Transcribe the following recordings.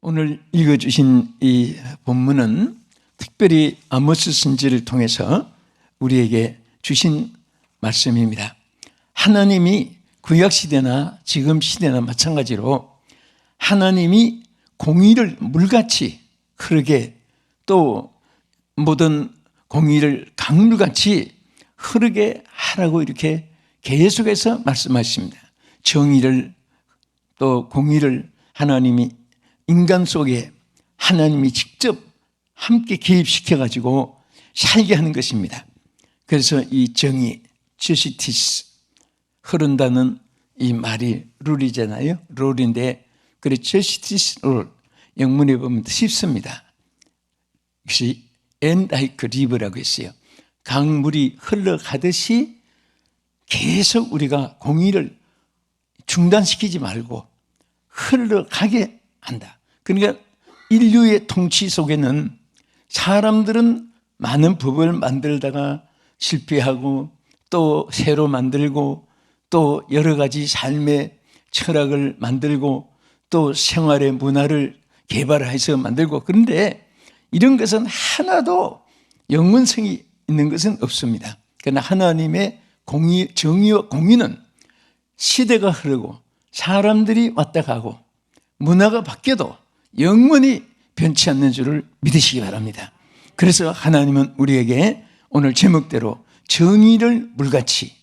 오늘 읽어주신 이 본문은 특별히 아모스 선지를 통해서 우리에게 주신 말씀입니다. 하나님이 구약시대나 지금 시대나 마찬가지로 하나님이 공의를 물같이 흐르게, 또 모든 공의를 강물같이 흐르게 하라고 이렇게 계속해서 말씀하십니다. 정의를 또 공의를 하나님이 인간 속에 하나님이 직접 함께 개입시켜가지고 살게 하는 것입니다. 그래서 이 정의, justice, 흐른다는 이 말이 룰이잖아요. 룰인데, 그래 justice rule 영문에 보면 쉽습니다. 역시 and like river라고 했어요. 강물이 흘러가듯이 계속 우리가 공의를 중단시키지 말고 흘러가게 한다. 그러니까 인류의 통치 속에는 사람들은 많은 법을 만들다가 실패하고 또 새로 만들고 또 여러 가지 삶의 철학을 만들고 또 생활의 문화를 개발해서 만들고, 그런데 이런 것은 하나도 영원성이 있는 것은 없습니다. 그러나 하나님의 공의, 정의와 공의는 시대가 흐르고 사람들이 왔다 가고 문화가 바뀌어도 영원히 변치 않는 줄을 믿으시기 바랍니다. 그래서 하나님은 우리에게 오늘 제목대로 정의를 물같이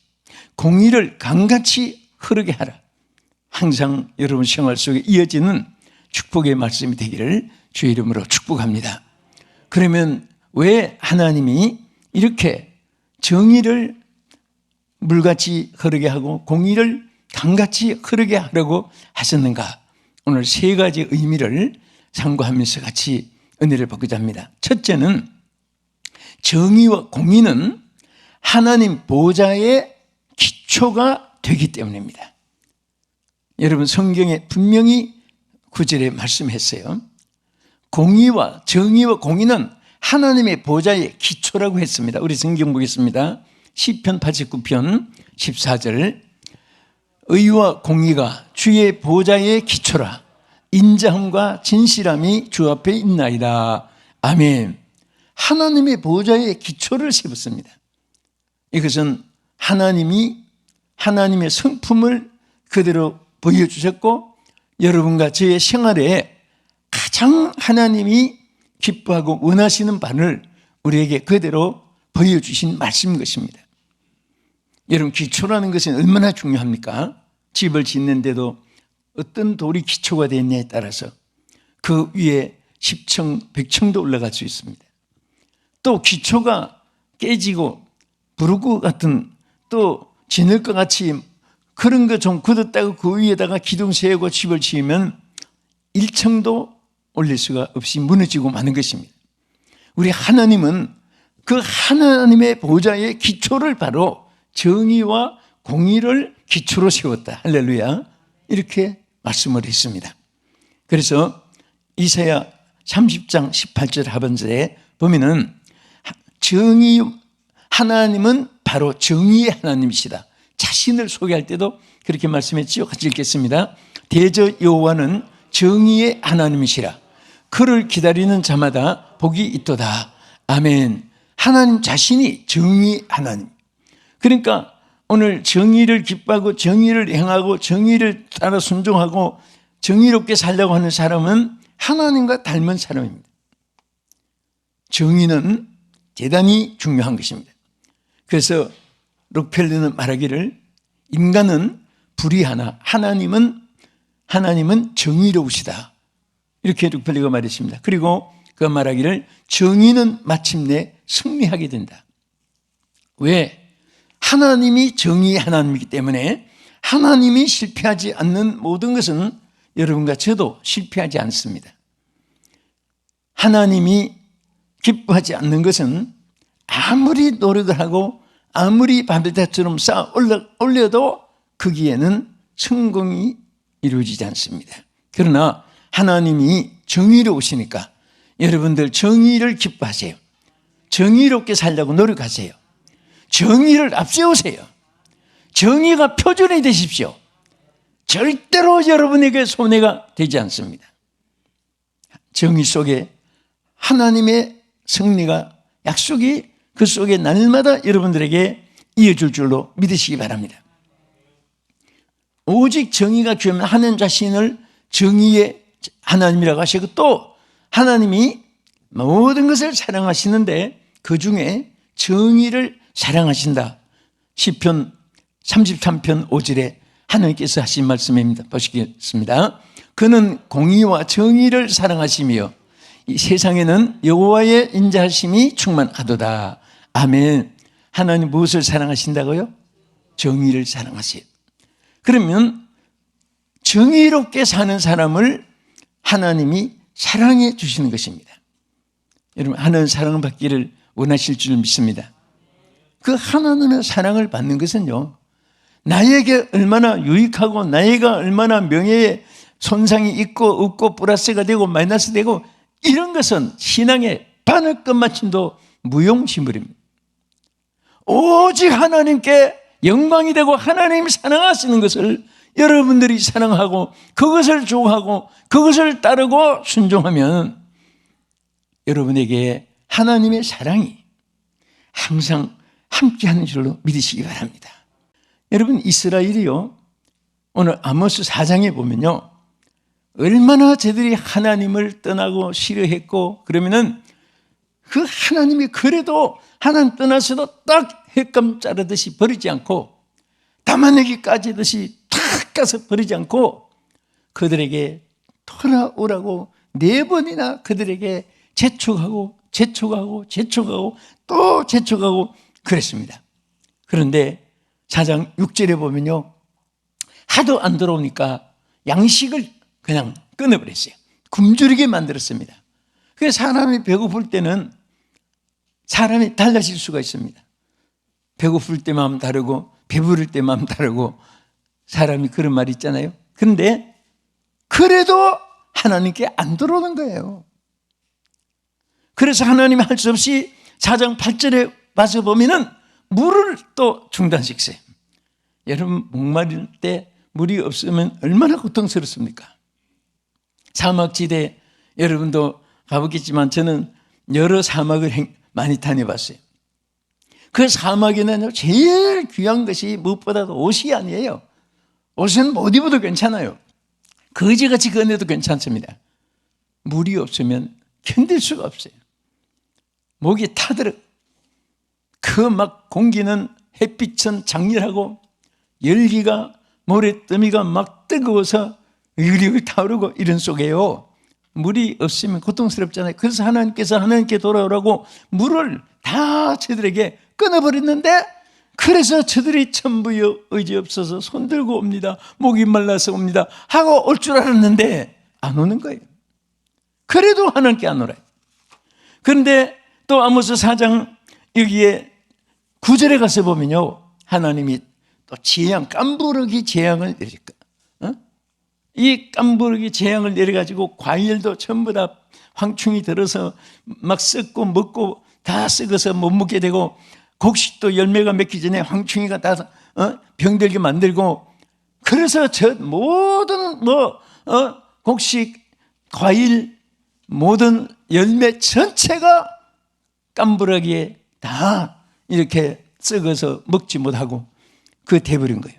공의를 강같이 흐르게 하라, 항상 여러분 생활 속에 이어지는 축복의 말씀이 되기를 주의 이름으로 축복합니다. 그러면 왜 하나님이 이렇게 정의를 물같이 흐르게 하고 공의를 강같이 흐르게 하려고 하셨는가? 오늘 세 가지 의미를 상고하면서 같이 은혜를 받고자 합니다. 첫째는 정의와 공의는 하나님 보좌의 기초가 되기 때문입니다. 여러분 성경에 분명히 9절에 말씀했어요. 공의와 정의와 공의는 하나님의 보좌의 기초라고 했습니다. 우리 성경 보겠습니다. 시편 89편 14절, 의와 공의가 주의 보좌의 기초라, 인자함과 진실함이 주 앞에 있나이다. 아멘. 하나님의 보좌의 기초를 세웠습니다. 이것은 하나님이 하나님의 성품을 그대로 보여주셨고, 여러분과 저의 생활에 가장 하나님이 기뻐하고 원하시는 바를 우리에게 그대로 보여주신 말씀인 것입니다. 여러분, 기초라는 것은 얼마나 중요합니까? 집을 짓는데도 어떤 돌이 기초가 되느냐에 따라서 그 위에 10층, 100층도 올라갈 수 있습니다. 또 기초가 깨지고 부르고 같은, 또 지늘 것 같이 그런 거 좀 굳었다고 그 위에다가 기둥 세우고 집을 지으면 1층도 올릴 수가 없이 무너지고 마는 것입니다. 우리 하나님은 그 하나님의 보좌의 기초를 바로 정의와 공의를 기초로 세웠다. 할렐루야. 이렇게 말씀을 했습니다. 그래서 이사야 30장 18절 하반절에 보면은 하나님은 바로 정의의 하나님이시다. 자신을 소개할 때도 그렇게 말씀했지요. 같이 읽겠습니다. 대저 여호와는 정의의 하나님이시라. 그를 기다리는 자마다 복이 있도다. 아멘. 하나님 자신이 정의의 하나님. 그러니까 오늘 정의를 기뻐하고 정의를 행하고 정의를 따라 순종하고 정의롭게 살려고 하는 사람은 하나님과 닮은 사람입니다. 정의는 대단히 중요한 것입니다. 그래서 록펠러는 말하기를 인간은 불의하나 하나님은 정의로우시다. 이렇게 록펠러가 말했습니다. 그리고 그 말하기를 정의는 마침내 승리하게 된다. 왜? 하나님이 정의의 하나님이기 때문에 하나님이 실패하지 않는 모든 것은 여러분과 저도 실패하지 않습니다. 하나님이 기뻐하지 않는 것은 아무리 노력을 하고 아무리 바벨탑처럼 쌓아 올려도 거기에는 성공이 이루어지지 않습니다. 그러나 하나님이 정의로우시니까 여러분들 정의를 기뻐하세요. 정의롭게 살려고 노력하세요. 정의를 앞세우세요. 정의가 표준이 되십시오. 절대로 여러분에게 손해가 되지 않습니다. 정의 속에 하나님의 승리가, 약속이 그 속에 날마다 여러분들에게 이어질 줄로 믿으시기 바랍니다. 오직 정의가 귀하면 하나님 자신을 정의의 하나님이라고 하시고, 또 하나님이 모든 것을 사랑하시는데 그 중에 정의를 사랑하신다. 시편 33편 5절에 하나님께서 하신 말씀입니다. 보시겠습니다. 그는 공의와 정의를 사랑하시며 이 세상에는 여호와의 인자하심이 충만하도다. 아멘. 하나님 무엇을 사랑하신다고요? 정의를 사랑하세요. 그러면 정의롭게 사는 사람을 하나님이 사랑해 주시는 것입니다. 여러분, 하나님 사랑을 받기를 원하실 줄 믿습니다. 그 하나님의 사랑을 받는 것은요, 나에게 얼마나 유익하고 나에가 얼마나 명예에 손상이 있고 없고 플러스가 되고 마이너스 되고 이런 것은 신앙의 바늘 끝마침도 무용지물입니다. 오직 하나님께 영광이 되고 하나님이 사랑하시는 것을 여러분들이 사랑하고 그것을 좋아하고 그것을 따르고 순종하면 여러분에게 하나님의 사랑이 항상 함께하는 줄로 믿으시기 바랍니다. 여러분, 이스라엘이요, 오늘 아모스 4장에 보면요, 얼마나 저들이 하나님을 떠나고 싫어했고, 그러면은 그 하나님이 그래도 하나님 떠나서도 딱 횟감 자르듯이 버리지 않고 담아내기 까지듯이 탁 가서 버리지 않고 그들에게 돌아오라고 4번이나 그들에게 재촉하고 또 재촉하고 그랬습니다. 그런데 4장 6절에 보면요, 하도 안 들어오니까 양식을 그냥 끊어버렸어요. 굶주리게 만들었습니다. 그래서 사람이 배고플 때는 사람이 달라질 수가 있습니다. 배고플 때 마음 다르고 배부를 때 마음 다르고 사람이 그런 말이 있잖아요. 그런데 그래도 하나님께 안 들어오는 거예요. 그래서 하나님이 할 수 없이 4장 8절에 와서 보면은 물을 또 중단시켰어요. 여러분, 목마를 때 물이 없으면 얼마나 고통스럽습니까? 사막지대 여러분도 가보겠지만 저는 여러 사막을 많이 다녀봤어요. 그 사막에는 제일 귀한 것이 무엇보다도 옷이 아니에요. 옷은 못 입어도 괜찮아요. 거지같이 건네도 괜찮습니다. 물이 없으면 견딜 수가 없어요. 목이 타들어. 그 막 공기는 햇빛은 장렬하고 열기가 모래더미가 막 뜨거워서 으리으리 타오르고 이런 속에요, 물이 없으면 고통스럽잖아요. 그래서 하나님께서 하나님께 돌아오라고 물을 다 저들에게 끊어버렸는데, 그래서 저들이 천부여 의지 없어서 손들고 옵니다, 목이 말라서 옵니다 하고 올 줄 알았는데 안 오는 거예요. 그래도 하나님께 안 오라요. 그런데 또 아모스 4장 여기에 9절에 가서 보면요, 하나님이 또 재앙, 깜부러기 재앙을 내릴까. 이 깜부러기 재앙을 내려가지고 과일도 전부 다 황충이 들어서 막 썩고 먹고 다 썩어서 못 먹게 되고, 곡식도 열매가 맺기 전에 황충이가 다 병들게 만들고, 그래서 저 모든 곡식, 과일, 모든 열매 전체가 깜부러기에 다 이렇게 썩어서 먹지 못하고 그 돼버린 거예요.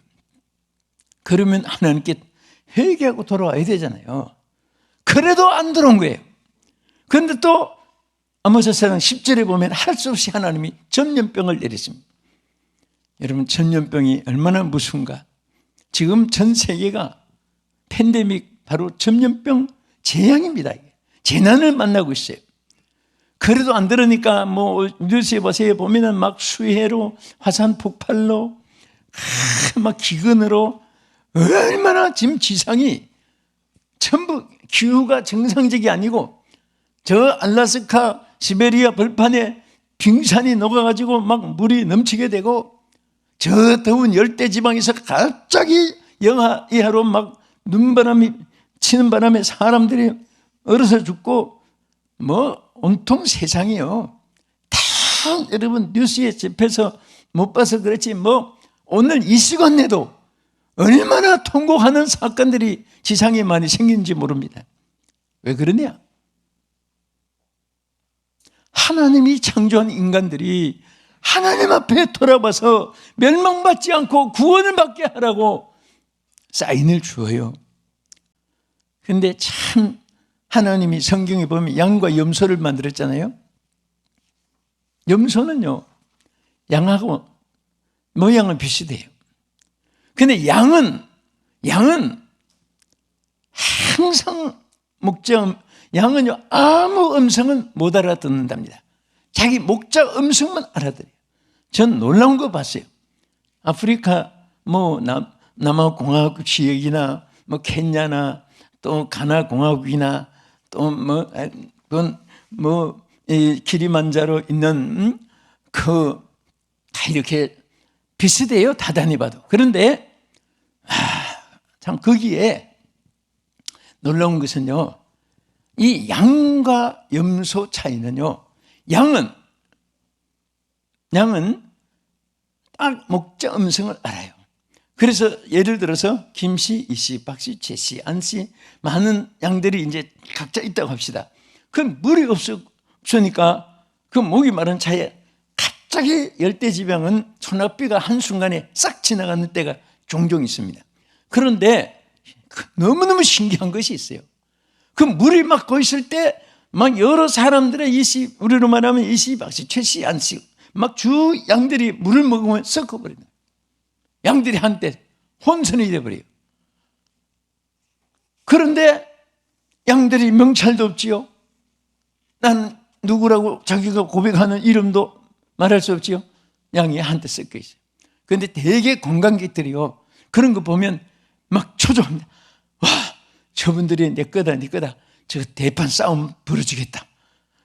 그러면 하나님께 회개하고 돌아와야 되잖아요. 그래도 안 들어온 거예요. 그런데 또 아모스 4장 10절에 보면 할 수 없이 하나님이 전염병을 내렸습니다. 여러분, 전염병이 얼마나 무서운가. 지금 전 세계가 팬데믹, 바로 전염병 재앙입니다. 재난을 만나고 있어요. 그래도 안 들으니까 뉴스에 보세요. 보면은 막 수해로, 화산 폭발로, 막 기근으로, 얼마나 지금 지상이 전부 기후가 정상적이 아니고, 저 알라스카 시베리아 벌판에 빙산이 녹아가지고 막 물이 넘치게 되고, 저 더운 열대지방에서 갑자기 영하 이하로 막 눈바람이 치는 바람에 사람들이 얼어서 죽고, 온통 세상이요, 다 여러분 뉴스에 접해서 못 봐서 그렇지 오늘 이 시간 내도 얼마나 통곡하는 사건들이 지상에 많이 생긴지 모릅니다. 왜 그러냐? 하나님이 창조한 인간들이 하나님 앞에 돌아와서 멸망받지 않고 구원을 받게 하라고 사인을 주어요. 그런데 참 하나님이 성경에 보면 양과 염소를 만들었잖아요. 염소는요, 양하고 모양은 비슷해요. 근데 양은 항상 양은요, 아무 음성은 못 알아듣는답니다. 자기 목자 음성만 알아들어요. 전 놀라운 거 봤어요. 아프리카 남아 공화국 지역이나 케냐나 또 가나 공화국이나 또 기리만자로 있는 다 이렇게 비슷해요. 다단히 봐도. 그런데 참 거기에 놀라운 것은요, 이 양과 염소 차이는요, 양은 딱 목자 음성을 알아요. 그래서 예를 들어서 김씨, 이씨, 박씨, 최씨, 안씨 많은 양들이 이제 각자 있다고 합시다. 그 물이 없으니까 그 목이 마른 차에 갑자기 열대지방은 소낙비가 한순간에 싹 지나가는 때가 종종 있습니다. 그런데 너무너무 신기한 것이 있어요. 그 물이 막 고있을 때 막 여러 사람들의 이씨, 우리로 말하면 이씨, 박씨, 최씨, 안씨 막 주 양들이 물을 먹으면 섞어버립니다. 양들이 한때 혼선이 돼버려요. 그런데 양들이 명찰도 없지요. 난 누구라고 자기가 고백하는 이름도 말할 수 없지요. 양이 한때 섞여 있어요. 그런데 대개 관광객들이요, 그런 거 보면 막 초조합니다. 와, 저분들이 내 거다, 네 거다. 저 대판 싸움 벌어지겠다.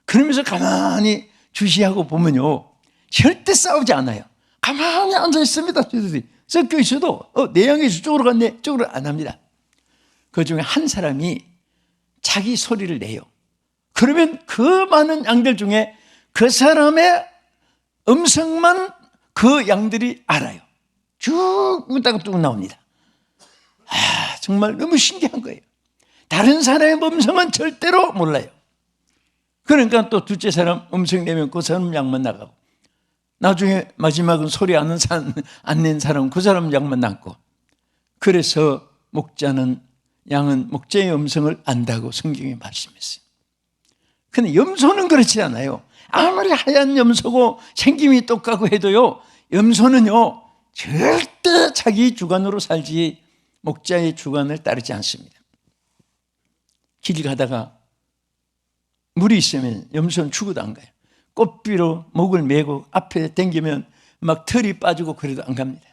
그러면서 가만히 주시하고 보면요, 절대 싸우지 않아요. 가만히 앉아 있습니다. 저들이 섞여 있어도 내 양이 저쪽으로 갔네, 저쪽으로 안 합니다. 그 중에 한 사람이 자기 소리를 내요. 그러면 그 많은 양들 중에 그 사람의 음성만 그 양들이 알아요. 쭉 나옵니다. 정말 너무 신기한 거예요. 다른 사람의 음성은 절대로 몰라요. 그러니까 또 둘째 사람 음성 내면 그 사람 양만 나가고, 나중에 마지막은 소리 안 낸 사람은 그 사람 양만 남고. 그래서 양은 목자의 음성을 안다고 성경에 말씀했어요. 근데 염소는 그렇지 않아요. 아무리 하얀 염소고 생김이 똑같고 해도요, 염소는요 절대 자기 주관으로 살지 목자의 주관을 따르지 않습니다. 길 가다가 물이 있으면 염소는 죽어도 안 가요. 꽃비로 목을 메고 앞에 당기면 막 털이 빠지고 그래도 안 갑니다.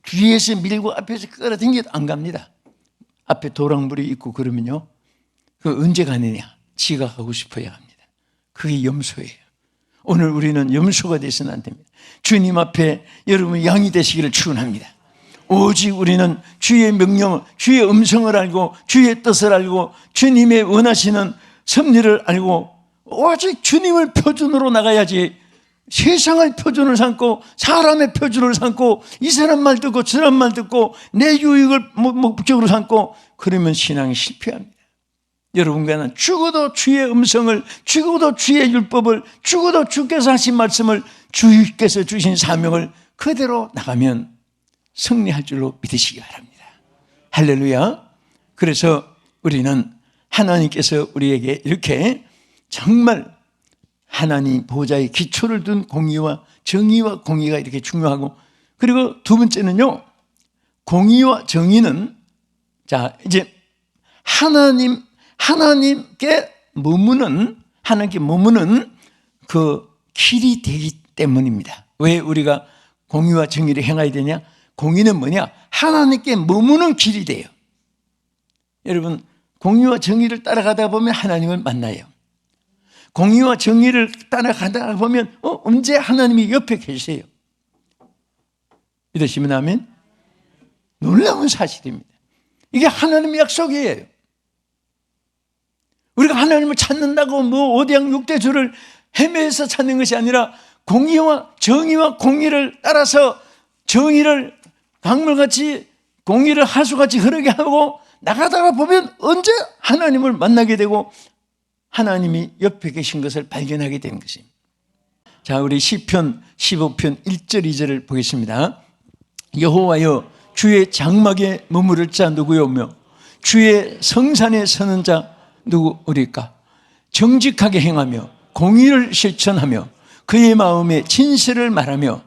뒤에서 밀고 앞에서 끌어당겨도 안 갑니다. 앞에 도랑물이 있고 그러면요, 그 언제 가느냐, 지가 가고 싶어야 합니다. 그게 염소예요. 오늘 우리는 염소가 되서는 안 됩니다. 주님 앞에 여러분 양이 되시기를 축원합니다. 오직 우리는 주의 명령을, 주의 음성을 알고 주의 뜻을 알고 주님의 원하시는 섭리를 알고 오직 주님을 표준으로 나가야지, 세상을 표준을 삼고 사람의 표준을 삼고 이 사람 말 듣고 저 사람 말 듣고 내 유익을 목적으로 삼고 그러면 신앙이 실패합니다. 여러분과는 죽어도 주의 음성을, 죽어도 주의 율법을, 죽어도 주께서 하신 말씀을, 주께서 주신 사명을 그대로 나가면 승리할 줄로 믿으시기 바랍니다. 할렐루야. 그래서 우리는 하나님께서 우리에게 이렇게 정말 하나님 보좌의 기초를 둔 공의와 정의와 공의가 이렇게 중요하고, 그리고 두 번째는요, 공의와 정의는 이제 하나님께 머무는 그 길이 되기 때문입니다. 왜 우리가 공의와 정의를 행해야 되냐? 공의는 뭐냐? 하나님께 머무는 길이 돼요. 여러분, 공의와 정의를 따라가다 보면 하나님을 만나요. 공의와 정의를 따라가다 보면 언제 하나님이 옆에 계세요. 믿으시면 아멘? 놀라운 사실입니다. 이게 하나님의 약속이에요. 우리가 하나님을 찾는다고 오대양 6대주를 헤매서 찾는 것이 아니라 공의와 정의와 공의를 따라서 정의를 강물같이 공의를 하수같이 흐르게 하고 나가다가 보면 언제 하나님을 만나게 되고 하나님이 옆에 계신 것을 발견하게 되는 것입니다. 자, 우리 시편 15편 1절 2절을 보겠습니다. 여호와여, 주의 장막에 머무를 자 누구요며 주의 성산에 서는 자 누구리까? 정직하게 행하며 공의를 실천하며 그의 마음에 진실을 말하며.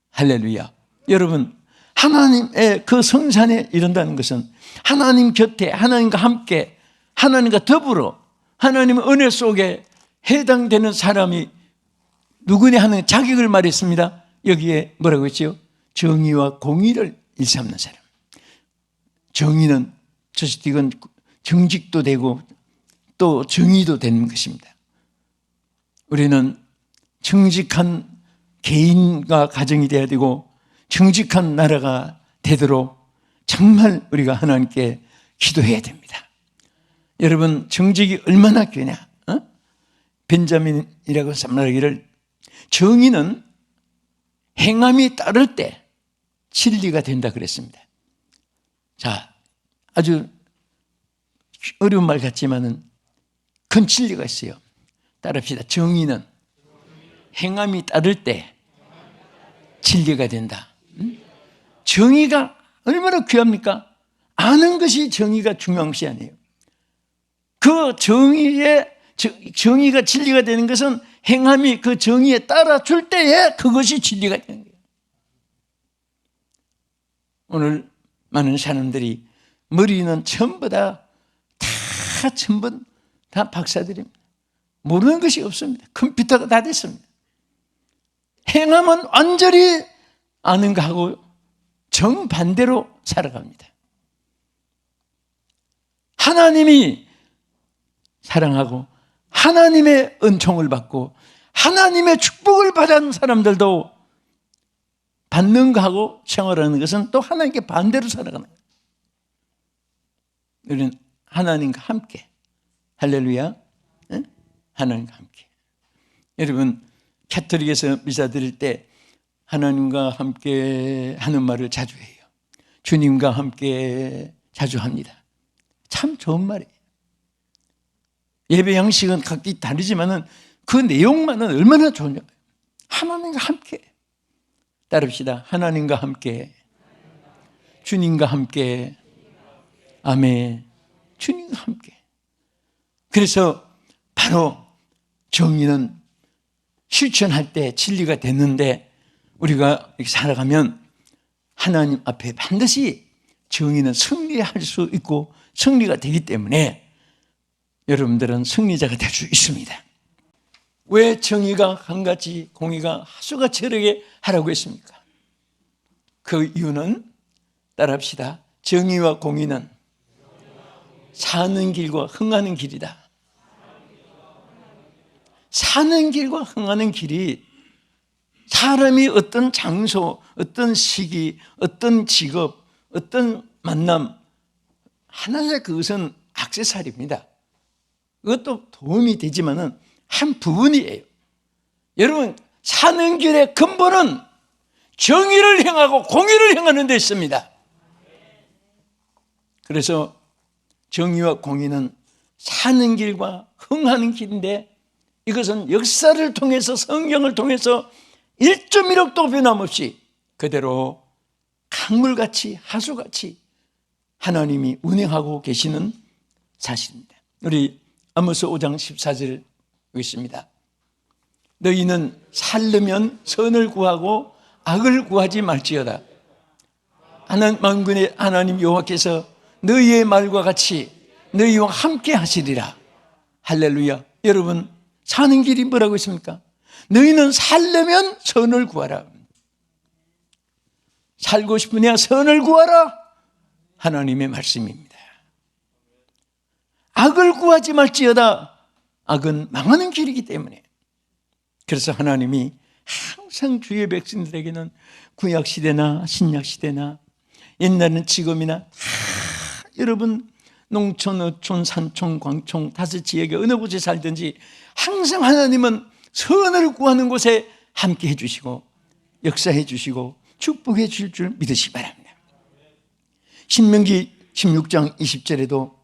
할렐루야. 여러분, 하나님의 그 성산에 이른다는 것은 하나님 곁에, 하나님과 함께, 하나님과 더불어 하나님의 은혜 속에 해당되는 사람이 누구냐 하는 자격을 말했습니다. 여기에 뭐라고 했죠? 정의와 공의를 일삼는 사람. 정의는 이건 정직도 되고 또 정의도 되는 것입니다. 우리는 정직한 개인과 가정이 되어야 되고 정직한 나라가 되도록 정말 우리가 하나님께 기도해야 됩니다. 여러분, 정직이 얼마나 귀하냐? 벤자민이라고 말하기를 정의는 행함이 따를 때 진리가 된다 그랬습니다. 자, 아주 어려운 말 같지만은 큰 진리가 있어요. 따릅시다. 정의는 행함이 따를 때 진리가 된다. 정의가 얼마나 귀합니까? 아는 것이 정의가 중요한 것이 아니에요. 그 정의가 진리가 되는 것은 행함이 그 정의에 따라줄 때에 그것이 진리가 되는 거예요. 오늘 많은 사람들이 머리는 전부 전부 다 박사들입니다. 모르는 것이 없습니다. 컴퓨터가 다 됐습니다. 행함은 완전히 아는 거하고 정반대로 살아갑니다. 하나님이 사랑하고 하나님의 은총을 받고 하나님의 축복을 받은 사람들도 받는 거하고 생활하는 것은 또 하나님께 반대로 살아가는 거예요. 우리는 하나님과 함께, 할렐루야, 하나님과 함께. 여러분, 캐톨릭에서 미사 드릴 때 하나님과 함께 하는 말을 자주 해요. 주님과 함께 자주 합니다. 참 좋은 말이에요. 예배 양식은 각기 다르지만은 그 내용만은 얼마나 좋냐. 하나님과 함께. 따릅시다. 하나님과 함께. 주님과 함께. 아멘. 주님과 함께. 그래서 바로 정의는 실천할 때 진리가 됐는데 우리가 이렇게 살아가면 하나님 앞에 반드시 정의는 승리할 수 있고 승리가 되기 때문에 여러분들은 승리자가 될 수 있습니다. 왜 정의가 한가지 공의가 하수같이 흐르게 하라고 했습니까? 그 이유는 따라합시다. 정의와 공의는 사는 길과 흥하는 길이다. 사는 길과 흥하는 길이 사람이 어떤 장소, 어떤 시기, 어떤 직업, 어떤 만남 하나의 그것은 액세서리입니다. 그것도 도움이 되지만은 한 부분이에요. 여러분, 사는 길의 근본은 정의를 행하고 공의를 행하는 데 있습니다. 그래서 정의와 공의는 사는 길과 흥하는 길인데 이것은 역사를 통해서 성경을 통해서 1.1억도 변함없이 그대로 강물같이 하수같이 하나님이 운행하고 계시는 사실입니다. 우리 아모스 5장 14절 있습니다. 너희는 살려면 선을 구하고 악을 구하지 말지어다. 만군의 하나님 여호와께서 너희의 말과 같이 너희와 함께 하시리라. 할렐루야. 여러분, 사는 길이 뭐라고 있습니까? 너희는 살려면 선을 구하라. 살고 싶으냐 선을 구하라. 하나님의 말씀입니다. 악을 구하지 말지어다. 악은 망하는 길이기 때문에. 그래서 하나님이 항상 주의 백성들에게는 구약시대나 신약시대나 옛날에는 지금이나 여러분 농촌, 어촌, 산촌, 광촌 다섯 지역에 어느 곳에 살든지 항상 하나님은 선을 구하는 곳에 함께 해주시고 역사해 주시고 축복해 주실 줄 믿으시기 바랍니다. 신명기 16장 20절에도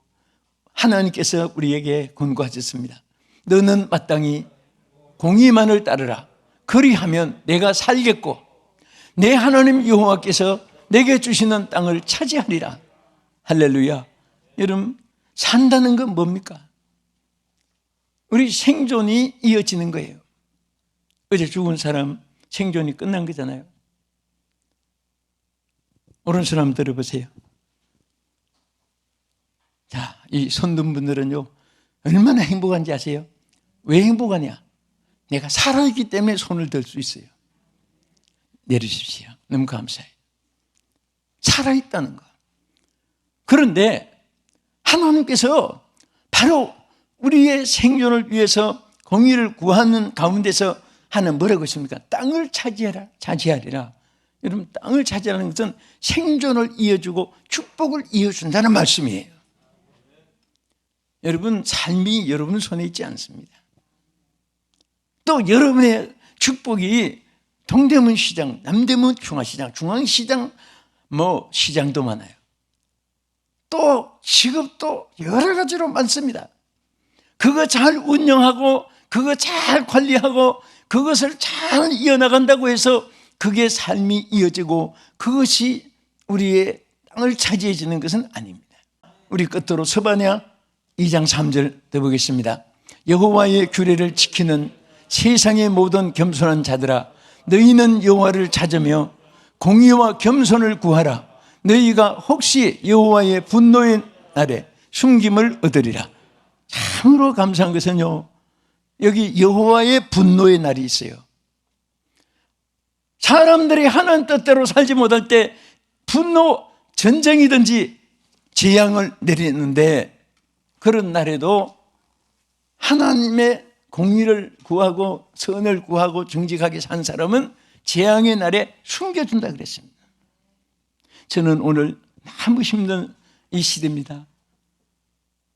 하나님께서 우리에게 권고하셨습니다. 너는 마땅히 공의만을 따르라. 그리하면 내가 살겠고 내 하나님 여호와께서 내게 주시는 땅을 차지하리라. 할렐루야. 여러분, 산다는 건 뭡니까? 우리 생존이 이어지는 거예요. 어제 죽은 사람 생존이 끝난 거잖아요. 오른손 한번 들어보세요. 자, 이 손든 분들은요, 얼마나 행복한지 아세요? 왜 행복하냐? 내가 살아있기 때문에 손을 들 수 있어요. 내려주십시오. 너무 감사해요. 살아있다는 거. 그런데 하나님께서 바로 우리의 생존을 위해서 공의를 구하는 가운데서 하는 뭐라고 했습니까? 땅을 차지하리라. 여러분, 땅을 차지하는 것은 생존을 이어주고 축복을 이어준다는 말씀이에요. 여러분, 삶이 여러분 손에 있지 않습니다. 또 여러분의 축복이 동대문 시장, 남대문 중앙시장, 중앙시장, 시장도 많아요. 또 직업도 여러 가지로 많습니다. 그거 잘 운영하고 그거 잘 관리하고 그것을 잘 이어나간다고 해서 그게 삶이 이어지고 그것이 우리의 땅을 차지해지는 것은 아닙니다. 우리 끝으로 스바냐 2장 3절 더 보겠습니다. 여호와의 규례를 지키는 세상의 모든 겸손한 자들아, 너희는 여호와를 찾으며 공의와 겸손을 구하라. 너희가 혹시 여호와의 분노의 날에 숨김을 얻으리라. 참으로 감사한 것은요, 여기 여호와의 분노의 날이 있어요. 사람들이 하나님 뜻대로 살지 못할 때 분노, 전쟁이든지 재앙을 내리는데, 그런 날에도 하나님의 공의를 구하고 선을 구하고 정직하게 산 사람은 재앙의 날에 숨겨준다 그랬습니다. 저는 오늘 너무 힘든 이 시대입니다.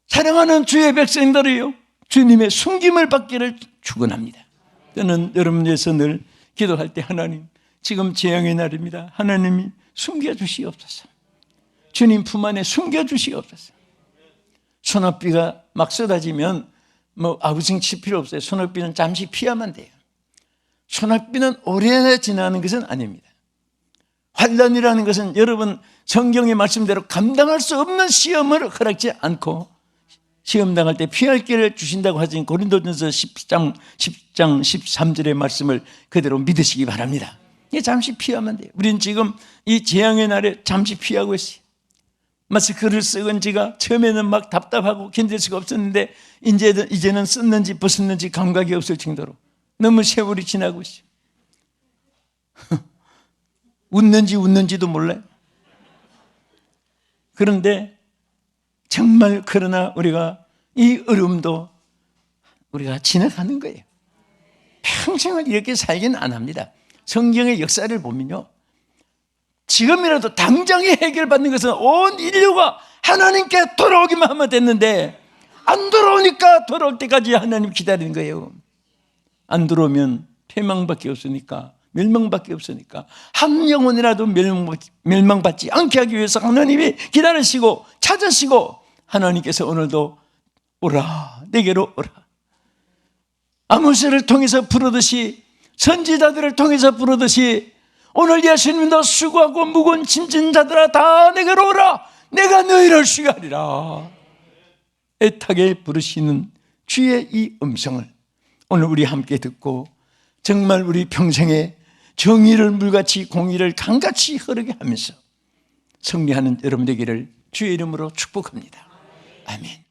사랑하는 주의 백성들이요, 주님의 숨김을 받기를 축원합니다. 저는 여러분 위해서 늘 기도할 때, 하나님, 지금 재앙의 날입니다. 하나님이 숨겨주시옵소서. 주님 품 안에 숨겨주시옵소서. 소낙비가 막 쏟아지면 아부성 칠 필요 없어요. 소낙비는 잠시 피하면 돼요. 소낙비는 오래 지나는 것은 아닙니다. 환난이라는 것은 여러분 성경의 말씀대로 감당할 수 없는 시험을 허락지 않고 시험 당할 때 피할 길을 주신다고 하신 고린도전서 10장 13절의 말씀을 그대로 믿으시기 바랍니다. 이게 잠시 피하면 돼요. 우리는 지금 이 재앙의 날에 잠시 피하고 있어요. 마치 글을 쓰은 지가 처음에는 막 답답하고 견딜 수가 없었는데 이제는 썼는지 벗었는지 감각이 없을 정도로 너무 세월이 지나고 있어요. 웃는지도 몰라요. 그런데 정말 그러나 우리가 이 어려움도 우리가 지나가는 거예요. 평생을 이렇게 살기는 안 합니다. 성경의 역사를 보면요, 지금이라도 당장에 해결받는 것은 온 인류가 하나님께 돌아오기만 하면 됐는데, 안 돌아오니까 돌아올 때까지 하나님 기다리는 거예요. 안 들어오면 패망밖에 없으니까, 멸망밖에 없으니까 한 영혼이라도 멸망받지 않게 하기 위해서 하나님이 기다리시고 찾으시고, 하나님께서 오늘도 오라, 내게로 오라. 아모스를 통해서 부르듯이, 선지자들을 통해서 부르듯이 오늘 예수님도 수고하고 무거운 짐진 자들아 다 내게로 오라, 내가 너희를 쉬하리라. 애타게 부르시는 주의 이 음성을 오늘 우리 함께 듣고 정말 우리 평생에 정의를 물같이 공의를 강같이 흐르게 하면서 승리하는 여러분 되기를 주의 이름으로 축복합니다. 아멘.